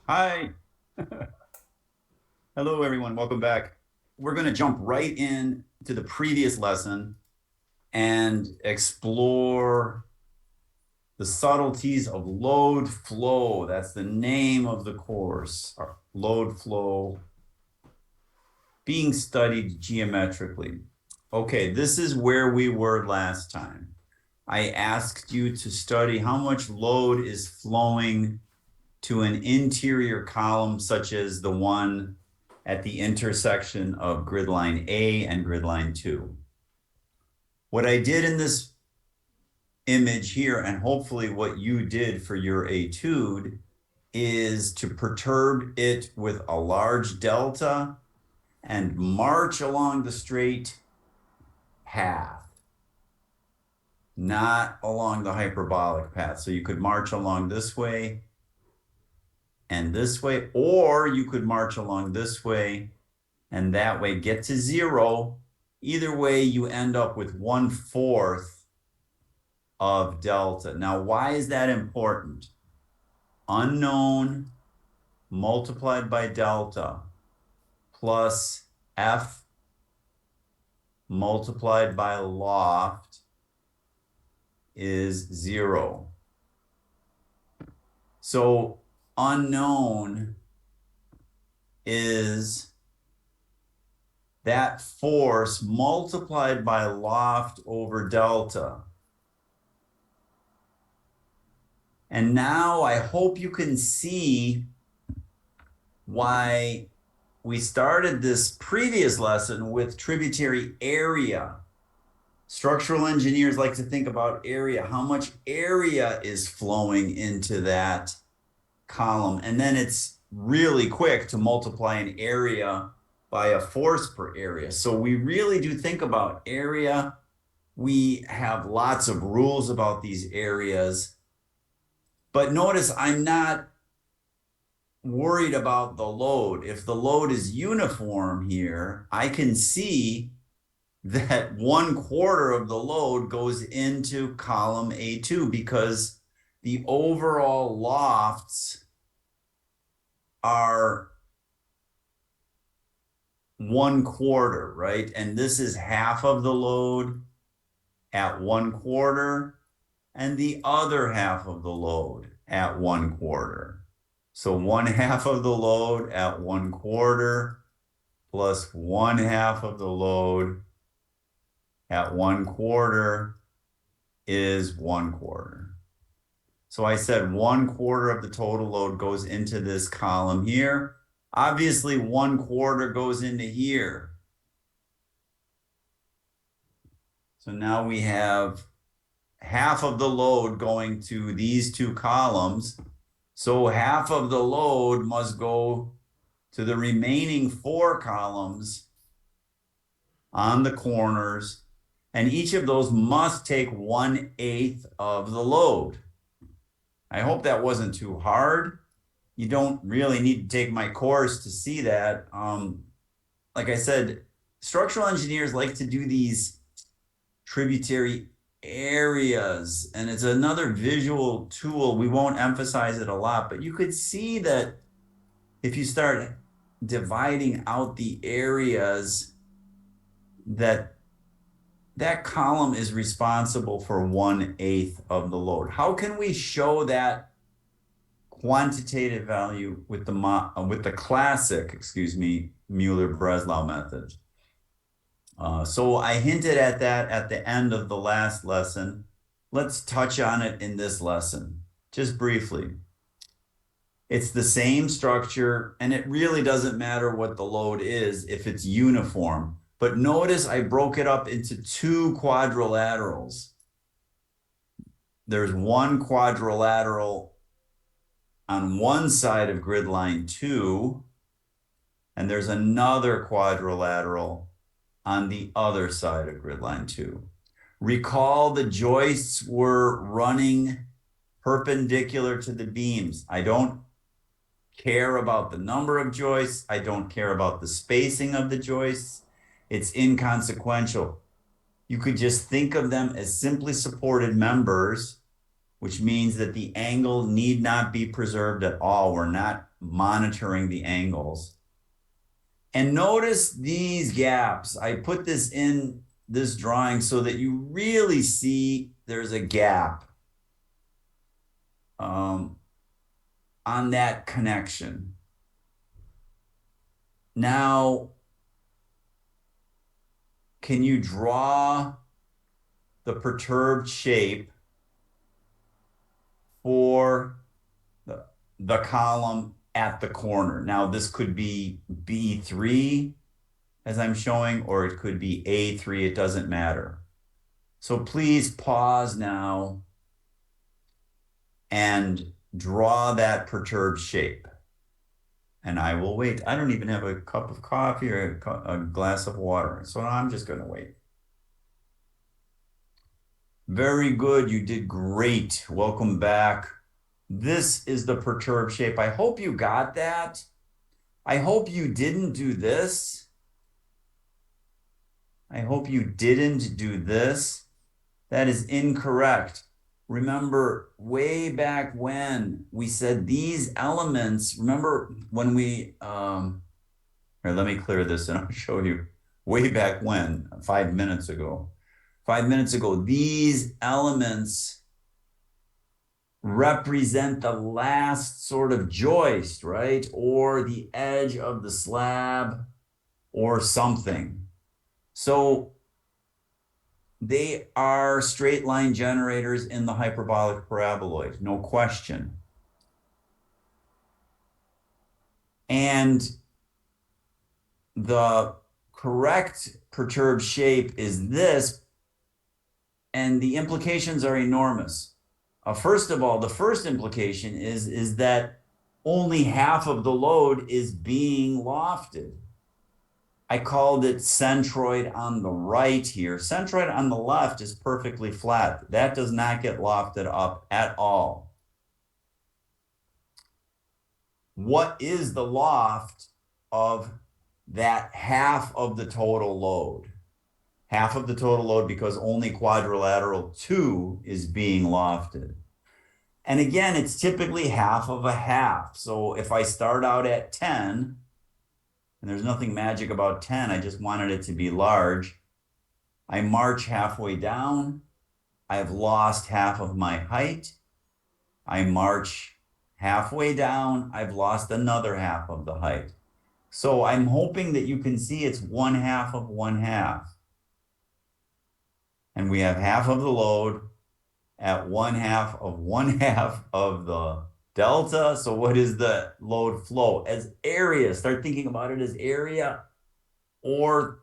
Hi. Hello, everyone. Welcome back. We're going to jump right in to the previous lesson and explore the subtleties of load flow. That's the name of the course, load flow being studied geometrically. Okay, this is where we were last time. I asked you to study how much load is flowing to an interior column such as the one at the intersection of grid line A and grid line 2. What I did in this image here, and hopefully what you did for your etude, is to perturb it with a large delta and march along the straight path, not along the hyperbolic path. So you could march along this way and this way, or you could march along this way and that way get to 0. Either way, you end up with 1/4 of delta. Now, why is that important? Unknown multiplied by delta plus F multiplied by loft is 0. So unknown is that force multiplied by loft over delta. And now I hope you can see why we started this previous lesson with tributary area. Structural engineers like to think about area. How much area is flowing into that column? And then it's really quick to multiply an area by a force per area. So we really do think about area. We have lots of rules about these areas. But notice I'm not worried about the load. If the load is uniform here, I can see that 1/4 of the load goes into column A2 because the overall lofts are 1/4, right? And this is half of the load at 1/4 and the other half of the load at 1/4. So 1/2 of the load at 1/4 plus 1/2 of the load at 1/4 is 1/4. So I said 1/4 of the total load goes into this column here. Obviously 1/4 goes into here. So now we have half of the load going to these two columns. So half of the load must go to the remaining 4 columns on the corners. And each of those must take 1/8 of the load. I hope that wasn't too hard. You don't really need to take my course to see that. Like I said, structural engineers like to do these tributary areas, and it's another visual tool. We won't emphasize it a lot, but you could see that if you start dividing out the areas, that column is responsible for 1/8 of the load. How can we show that quantitative value with the classic, Muller Breslau method? So I hinted at that at the end of the last lesson. Let's touch on it in this lesson, just briefly. It's the same structure, and it really doesn't matter what the load is if it's uniform. But notice I broke it up into 2 quadrilaterals. There's one quadrilateral on one side of grid line 2, and there's another quadrilateral on the other side of grid line 2. Recall the joists were running perpendicular to the beams. I don't care about the number of joists. I don't care about the spacing of the joists. It's inconsequential. You could just think of them as simply supported members which means that the angle need not be preserved at all. We're not monitoring the angles. And notice these gaps. I put this in this drawing so that you really see there's a gap on that connection. Now, can you draw the perturbed shape for the column at the corner? Now, this could be B3 as I'm showing, or it could be A3. It doesn't matter. So please pause now and draw that perturbed shape. And I will wait. I don't even have a cup of coffee or a glass of water. So I'm just going to wait. Very good. You did great. Welcome back. This is the perturbed shape. I hope you got that. I hope you didn't do this. I hope you didn't do this. That is incorrect. Remember, way back when we said these elements, remember when we, here, let me clear this and I'll show you. Way back when, 5 minutes ago. 5 minutes ago, these elements represent the last sort of joist, right? Or the edge of the slab or something. So they are straight line generators in the hyperbolic paraboloid, no question. And the correct perturbed shape is this, and the implications are enormous. First of all, the first implication is that only half of the load is being lofted. I called it centroid on the right here. Centroid on the left is perfectly flat. That does not get lofted up at all. What is the loft of that half of the total load? Half of the total load, because only quadrilateral 2 is being lofted. And again, it's typically half of a half. So if I start out at 10, and there's nothing magic about 10, I just wanted it to be large, I march halfway down, I've lost half of my height, I march halfway down, I've lost another half of the height. So I'm hoping that you can see it's 1/2 of 1/2. And we have half of the load at 1/2 of 1/2 of the delta. So what is the load flow? As area, start thinking about it as area, or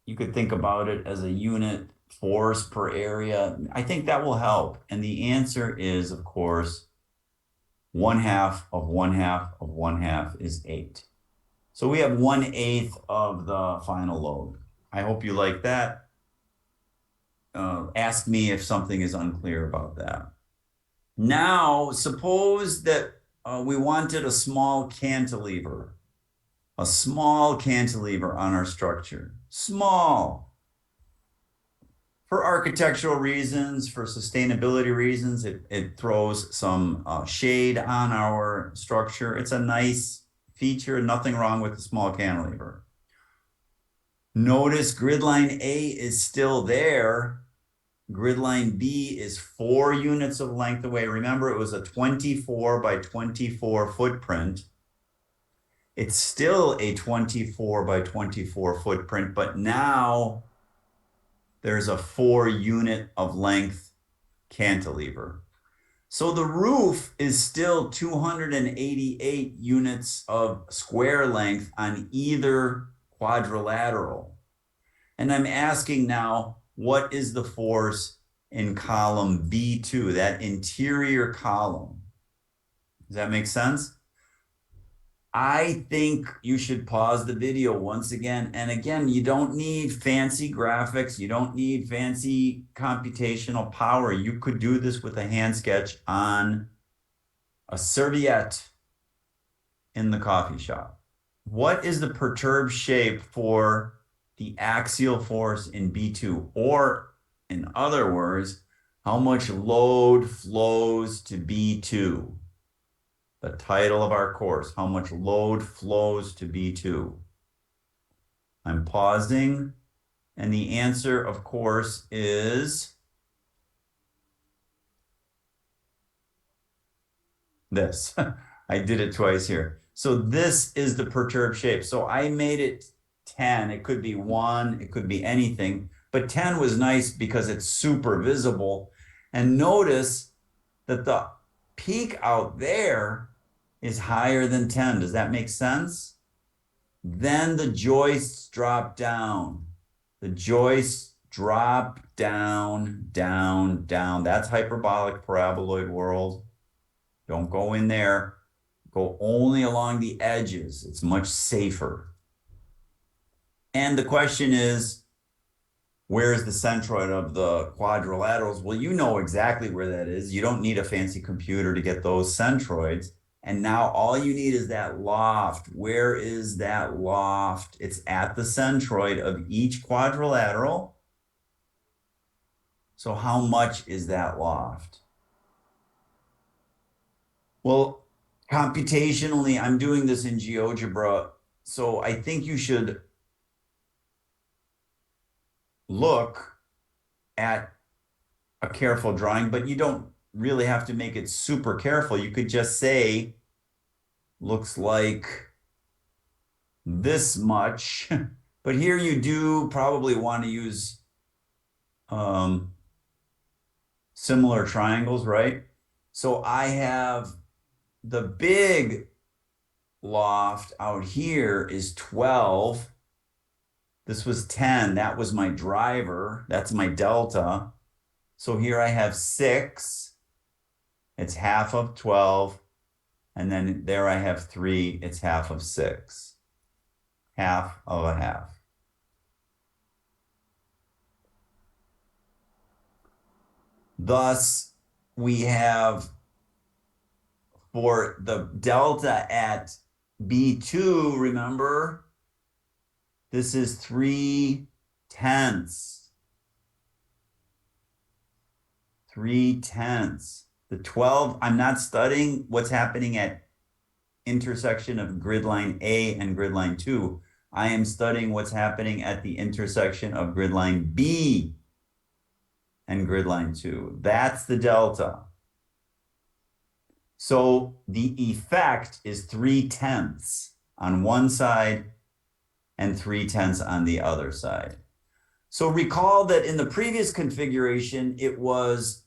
you could think about it as a unit force per area. I think that will help. And the answer is, of course, 1/2 of 1/2 of 1/2 is 8. So we have 1/8 of the final load. I hope you like that. Ask me if something is unclear about that. Now, suppose that we wanted a small cantilever on our structure. Small. For architectural reasons, for sustainability reasons, it throws some shade on our structure. It's a nice feature, nothing wrong with the small cantilever. Notice grid line A is still there. Grid line B is 4 units of length away. Remember, it was a 24 by 24 footprint. It's still a 24 by 24 footprint, but now there's a 4 unit of length cantilever. So the roof is still 288 units of square length on either quadrilateral. And I'm asking now, what is the force in column B2, that interior column? Does that make sense? I think you should pause the video once again. And again, you don't need fancy graphics. You don't need fancy computational power. You could do this with a hand sketch on a serviette in the coffee shop. What is the perturbed shape for the axial force in B2? Or in other words, How much load flows to B2? The title of our course, how much load flows to B2? I'm pausing, and the answer, of course, is this. I did it twice here. So this is the perturbed shape. So I made it 10. It could be 1, it could be anything, but 10 was nice because it's super visible. And notice that the peak out there is higher than 10. Does that make sense? Then the joists drop down. The joists drop down, down, down. That's hyperbolic paraboloid world. Don't go in there. Go only along the edges. It's much safer. And the question is, where is the centroid of the quadrilaterals? Well, you know exactly where that is. You don't need a fancy computer to get those centroids. And now all you need is that loft. Where is that loft? It's at the centroid of each quadrilateral. So how much is that loft? Well, computationally, I'm doing this in GeoGebra. So I think you should look at a careful drawing, but you don't really have to make it super careful. You could just say, looks like this much. But here you do probably want to use similar triangles, right? So I have the big loft out here is 12. This was 10. That was my driver. That's my delta. So here I have 6. It's half of 12. And then there I have 3. It's half of 6. Half of a half. Thus, we have for the delta at B2, remember, this is 3/10. 3/10. The 12, I'm not studying what's happening at intersection of grid line A and grid line 2. I am studying what's happening at the intersection of grid line B and grid line 2. That's the delta. So the effect is 3/10 on one side and 3/10 on the other side. So recall that in the previous configuration, it was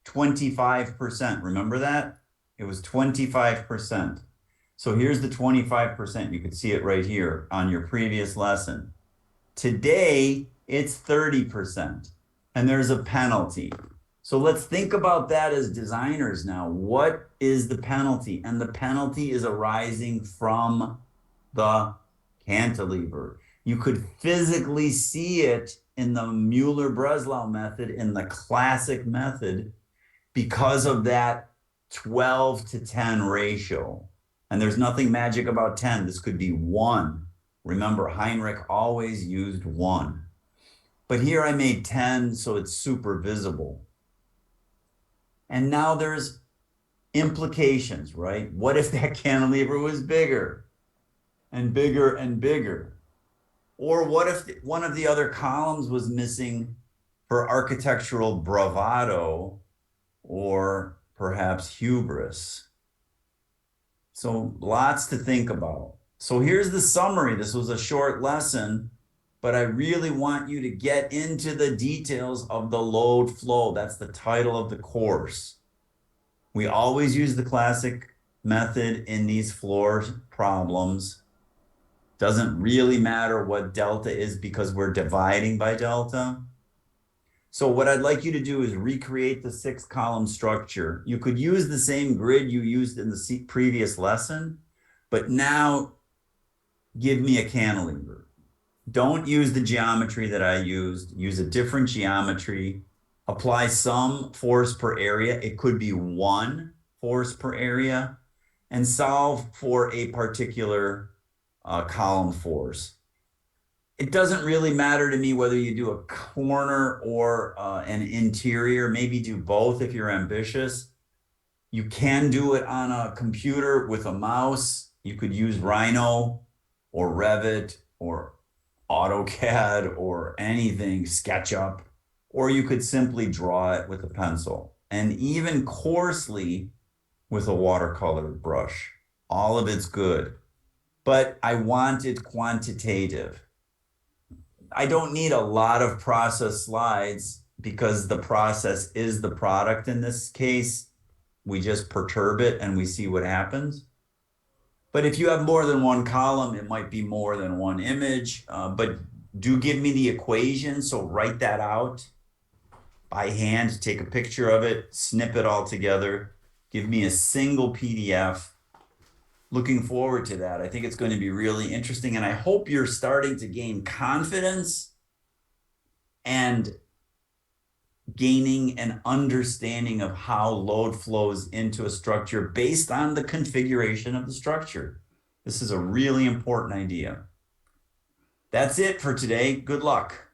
25%. Remember that? It was 25%. So here's the 25%. You could see it right here on your previous lesson. Today, it's 30%, and there's a penalty. So let's think about that as designers now. What is the penalty? And the penalty is arising from the cantilever. You could physically see it in the Muller Breslau method, in the classic method, because of that 12:10 ratio. And there's nothing magic about 10. This could be 1. Remember, Heinrich always used 1. But here I made 10, so it's super visible. And now there's implications, right? What if that cantilever was bigger and bigger and bigger? Or what if one of the other columns was missing for architectural bravado or perhaps hubris? So lots to think about. So here's the summary. This was a short lesson, but I really want you to get into the details of the load flow. That's the title of the course. We always use the classic method in these floor problems. Doesn't really matter what delta is because we're dividing by delta. So what I'd like you to do is recreate the 6-column structure. You could use the same grid you used in the previous lesson, but now give me a cantilever. Don't use the geometry that I used. Use a different geometry. Apply some force per area. It could be 1 force per area, and solve for a particular column force. It doesn't really matter to me whether you do a corner or an interior, maybe do both if you're ambitious. You can do it on a computer with a mouse. You could use Rhino or Revit or AutoCAD or anything, SketchUp, or you could simply draw it with a pencil and even coarsely with a watercolor brush. All of it's good, but I want it quantitative. I don't need a lot of process slides because the process is the product in this case. We just perturb it and we see what happens. But if you have more than one column, it might be more than one image. But do give me the equation. So write that out by hand, take a picture of it, snip it all together, give me a single PDF. Looking forward to that. I think it's going to be really interesting. And I hope you're starting to gain confidence and gaining an understanding of how load flows into a structure based on the configuration of the structure. This is a really important idea. That's it for today. Good luck.